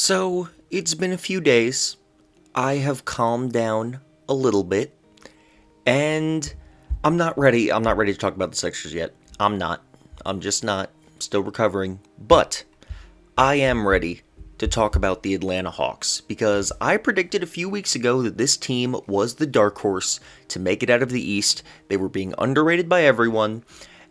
So, it's been a few days. I have calmed down a little bit, and I'm not ready to talk about the Sixers yet. I'm not. I'm just not. Still recovering. But I am ready to talk about the Atlanta Hawks because I predicted a few weeks ago that this team was the dark horse to make it out of the East. They were being underrated by everyone,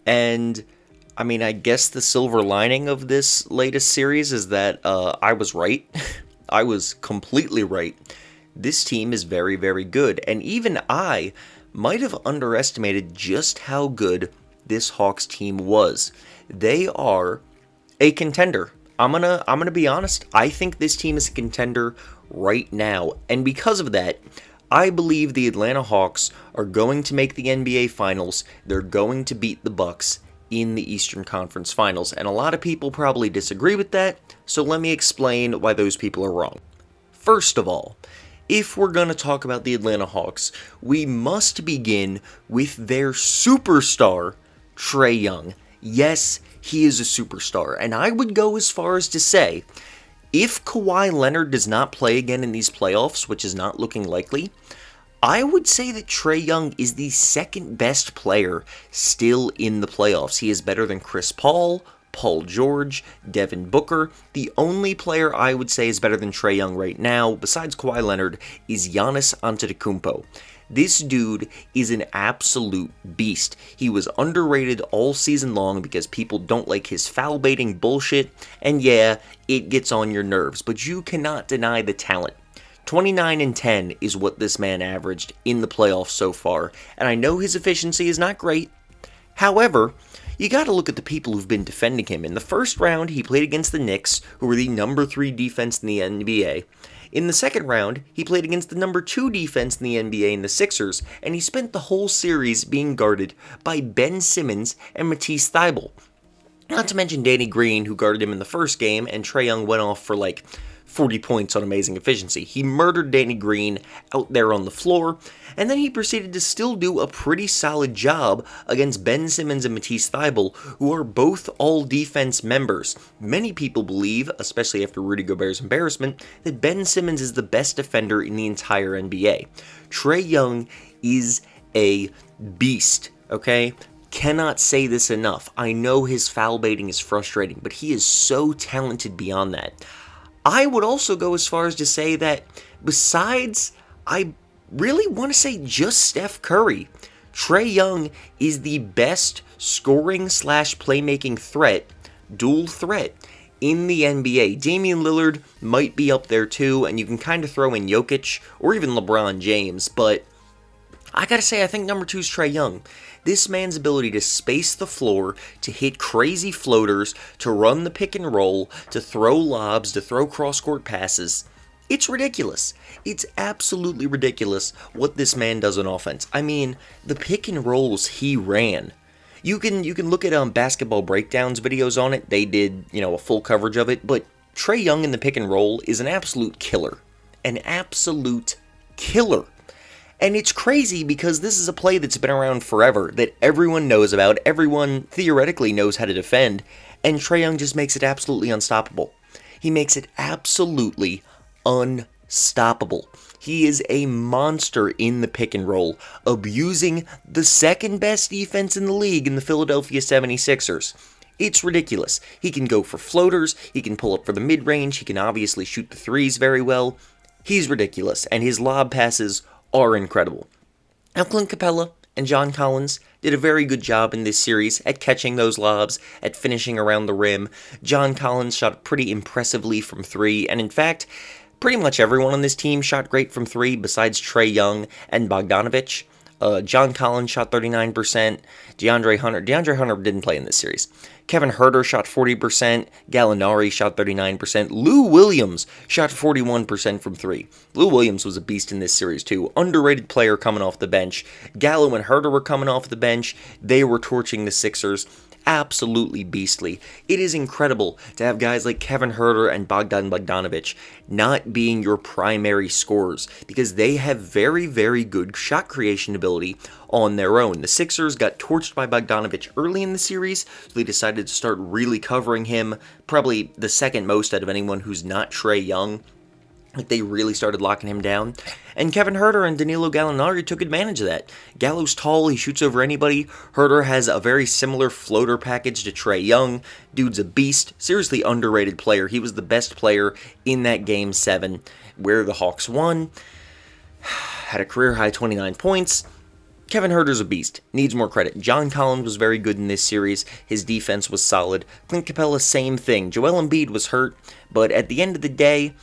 and I guess the silver lining of this latest series is that I was right. I was completely right. This team is very, very good, and even I might have underestimated just how good this Hawks team was. They are a contender. I'm gonna be honest. I think this team is a contender right now, and because of that, I believe the Atlanta Hawks are going to make the NBA Finals. They're going to beat the Bucks in the Eastern Conference Finals, and a lot of people probably disagree with that. So let me explain why those people are wrong. First of all, if we're going to talk about the Atlanta Hawks, we must begin with their superstar, Trae Young. Yes, he is a superstar, and I would go as far as to say, if Kawhi Leonard does not play again in these playoffs, which is not looking likely, I would say that Trae Young is the second best player still in the playoffs. He is better than Chris Paul, Paul George, Devin Booker. The only player I would say is better than Trae Young right now, besides Kawhi Leonard, is Giannis Antetokounmpo. This dude is an absolute beast. He was underrated all season long because people don't like his foul baiting bullshit, and yeah, it gets on your nerves, but you cannot deny the talent. 29 and 10 is what this man averaged in the playoffs so far, and I know his efficiency is not great. However, you gotta look at the people who've been defending him. In the first round, he played against the Knicks, who were the number 3 defense in the NBA. In the second round, he played against the number 2 defense in the NBA in the Sixers, and he spent the whole series being guarded by Ben Simmons and Matisse Thybulle. Not to mention Danny Green, who guarded him in the first game, and Trae Young went off for 40 points on amazing efficiency. He murdered Danny Green out there on the floor, and then he proceeded to still do a pretty solid job against Ben Simmons and Matisse Thybulle, who are both all-defense members. Many people believe, especially after Rudy Gobert's embarrassment, that Ben Simmons is the best defender in the entire NBA. Trae Young is a beast, okay? Cannot say this enough. I know his foul baiting is frustrating, but he is so talented beyond that. I would also go as far as to say that besides, I really want to say just Steph Curry, Trae Young is the best scoring/playmaking threat, dual threat, in the NBA. Damian Lillard might be up there too, and you can kind of throw in Jokic or even LeBron James, but I gotta say, I think number 2 is Trae Young. This man's ability to space the floor, to hit crazy floaters, to run the pick and roll, to throw lobs, to throw cross-court passes, it's ridiculous. It's absolutely ridiculous what this man does on offense. The pick and rolls he ran. You can look at basketball breakdowns videos on it. They did, a full coverage of it, but Trae Young in the pick and roll is an absolute killer. An absolute killer. And it's crazy because this is a play that's been around forever, that everyone knows about, everyone theoretically knows how to defend, and Trae Young just makes it absolutely unstoppable. He makes it absolutely unstoppable. He is a monster in the pick and roll, abusing the second best defense in the league in the Philadelphia 76ers. It's ridiculous. He can go for floaters, he can pull up for the mid-range, he can obviously shoot the threes very well. He's ridiculous, and his lob passes are incredible. Now, Clint Capella and John Collins did a very good job in this series at catching those lobs, at finishing around the rim. John Collins shot pretty impressively from 3, and in fact, pretty much everyone on this team shot great from 3 besides Trae Young and Bogdanovich. John Collins shot 39%. DeAndre Hunter didn't play in this series. Kevin Huerter shot 40%. Gallinari shot 39%. Lou Williams shot 41% from 3. Lou Williams was a beast in this series too. Underrated player coming off the bench. Gallo and Huerter were coming off the bench. They were torching the Sixers. absolutely beastly. It is incredible to have guys like Kevin Huerter and Bogdan Bogdanovic not being your primary scorers because they have very, very good shot creation ability on their own. The Sixers got torched by Bogdanovic early in the series, so they decided to start really covering him, probably the second most out of anyone who's not Trae Young. Like, they really started locking him down. And Kevin Huerter and Danilo Gallinari took advantage of that. Gallo's tall, he shoots over anybody. Huerter has a very similar floater package to Trae Young. Dude's a beast. Seriously underrated player. He was the best player in that Game 7 where the Hawks won. Had a career-high 29 points. Kevin Huerter's a beast. Needs more credit. John Collins was very good in this series. His defense was solid. Clint Capella, same thing. Joel Embiid was hurt, but at the end of the day,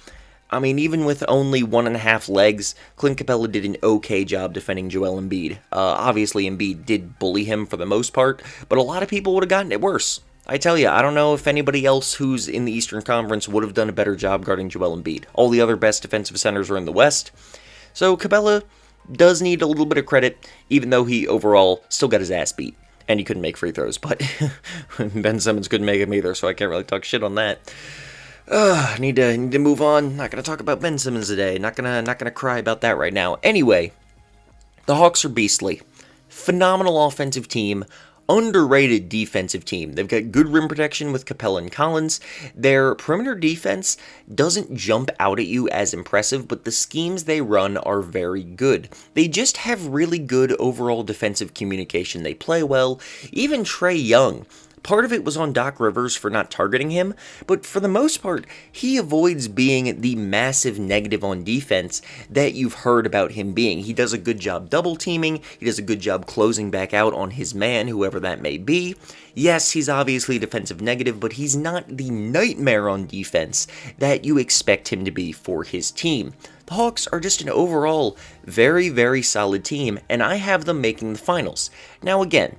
I mean, even with only 1.5 legs, Clint Capella did an okay job defending Joel Embiid. Obviously, Embiid did bully him for the most part, but a lot of people would have gotten it worse. I tell you, I don't know if anybody else who's in the Eastern Conference would have done a better job guarding Joel Embiid. All the other best defensive centers are in the West. So Capella does need a little bit of credit, even though he overall still got his ass beat. And he couldn't make free throws, but Ben Simmons couldn't make him either, so I can't really talk shit on that. Need to move on. Not gonna talk about Ben Simmons today. Not gonna cry about that right now. Anyway, the Hawks are beastly. Phenomenal offensive team. Underrated defensive team. They've got good rim protection with Capella and Collins. Their perimeter defense doesn't jump out at you as impressive, but the schemes they run are very good. They just have really good overall defensive communication. They play well. Even Trae Young. Part of it was on Doc Rivers for not targeting him, but for the most part, he avoids being the massive negative on defense that you've heard about him being. He does a good job double teaming, he does a good job closing back out on his man, whoever that may be. Yes, he's obviously defensive negative, but he's not the nightmare on defense that you expect him to be for his team. The Hawks are just an overall very, very solid team, and I have them making the finals. Now again,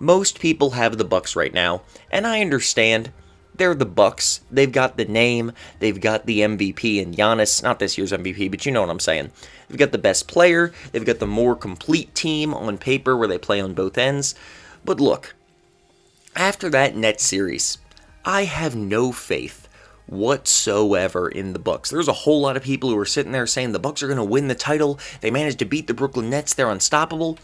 most people have the Bucks right now, and I understand. They're the Bucks. They've got the name. They've got the MVP in Giannis. Not this year's MVP, but you know what I'm saying. They've got the best player. They've got the more complete team on paper where they play on both ends. But look, after that Nets series, I have no faith whatsoever in the Bucks. There's a whole lot of people who are sitting there saying the Bucks are going to win the title. They managed to beat the Brooklyn Nets. They're unstoppable.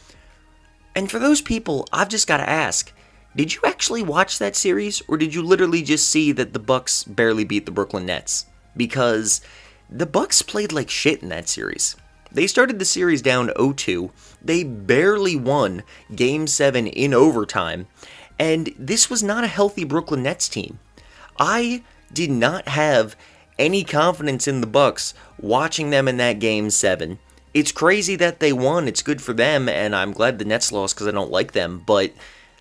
And for those people, I've just got to ask, did you actually watch that series, or did you literally just see that the Bucks barely beat the Brooklyn Nets? Because the Bucks played like shit in that series. They started the series down 0-2. They barely won Game 7 in overtime, and this was not a healthy Brooklyn Nets team. I did not have any confidence in the Bucks watching them in that Game 7. It's crazy that they won. It's good for them, and I'm glad the Nets lost because I don't like them, but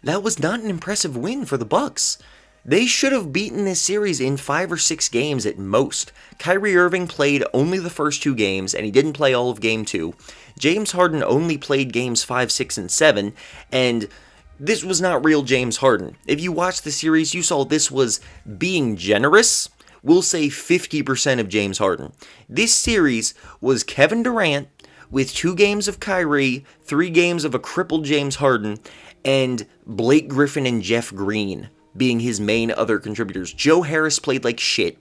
that was not an impressive win for the Bucks. They should have beaten this series in 5 or 6 games at most. Kyrie Irving played only the first 2 games, and he didn't play all of Game 2. James Harden only played Games 5, 6, and 7, and this was not real James Harden. If you watched the series, you saw this was being generous. We'll say 50% of James Harden. This series was Kevin Durant with 2 games of Kyrie, 3 games of a crippled James Harden, and Blake Griffin and Jeff Green being his main other contributors. Joe Harris played like shit.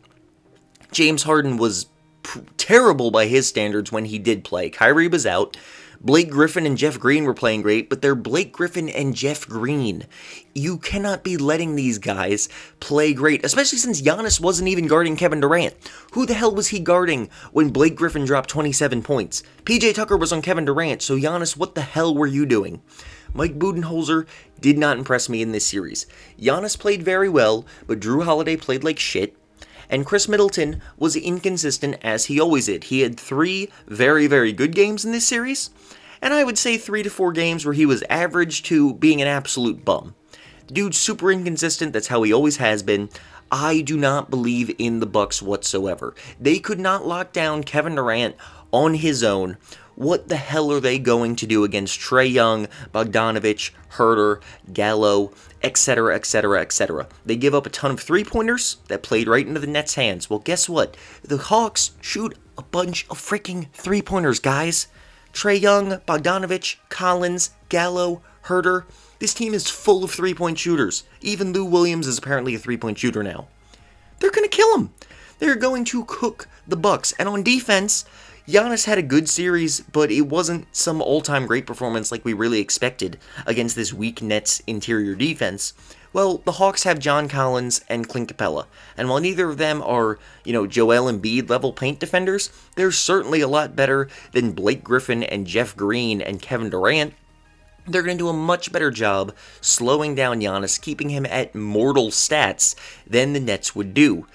James Harden was terrible by his standards when he did play. Kyrie was out. Blake Griffin and Jeff Green were playing great, but they're Blake Griffin and Jeff Green. You cannot be letting these guys play great, especially since Giannis wasn't even guarding Kevin Durant. Who the hell was he guarding when Blake Griffin dropped 27 points? PJ Tucker was on Kevin Durant, so Giannis, what the hell were you doing? Mike Budenholzer did not impress me in this series. Giannis played very well, but Drew Holiday played like shit. And Chris Middleton was inconsistent as he always did. He had 3 very, very good games in this series, and I would say 3 to 4 games where he was average to being an absolute bum. Dude's super inconsistent, that's how he always has been. I do not believe in the Bucks whatsoever. They could not lock down Kevin Durant on his own. What the hell are they going to do against Trae Young, Bogdanovic, Huerter, Gallo, etc., etc., etc.? They give up a ton of three-pointers that played right into the Nets' hands. Well, guess what? The Hawks shoot a bunch of freaking three-pointers, guys. Trae Young, Bogdanovic, Collins, Gallo, Huerter. This team is full of three-point shooters. Even Lou Williams is apparently a three-point shooter now. They're going to kill him. They're going to cook the Bucks. And on defense, Giannis had a good series, but it wasn't some all-time great performance like we really expected against this weak Nets interior defense. Well, the Hawks have John Collins and Clint Capella, and while neither of them are, Joel Embiid level paint defenders, they're certainly a lot better than Blake Griffin and Jeff Green and Kevin Durant. They're going to do a much better job slowing down Giannis, keeping him at mortal stats than the Nets would do.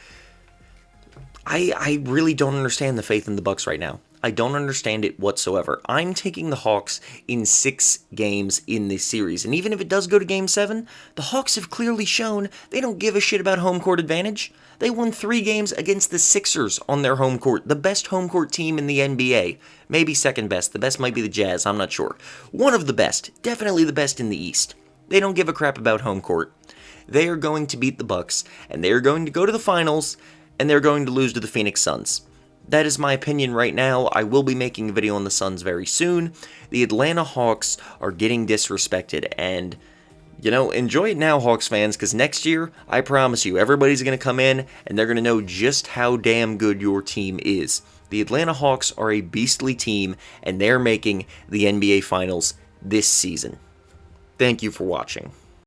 I really don't understand the faith in the Bucks right now. I don't understand it whatsoever. I'm taking the Hawks in 6 games in this series, and even if it does go to Game 7, the Hawks have clearly shown they don't give a shit about home court advantage. They won 3 games against the Sixers on their home court, the best home court team in the NBA. Maybe second best. The best might be the Jazz, I'm not sure. One of the best. Definitely the best in the East. They don't give a crap about home court. They are going to beat the Bucks, and they are going to go to the finals, and they're going to lose to the Phoenix Suns. That is my opinion right now. I will be making a video on the Suns very soon. The Atlanta Hawks are getting disrespected, and, enjoy it now, Hawks fans, because next year, I promise you, everybody's going to come in, and they're going to know just how damn good your team is. The Atlanta Hawks are a beastly team, and they're making the NBA Finals this season. Thank you for watching.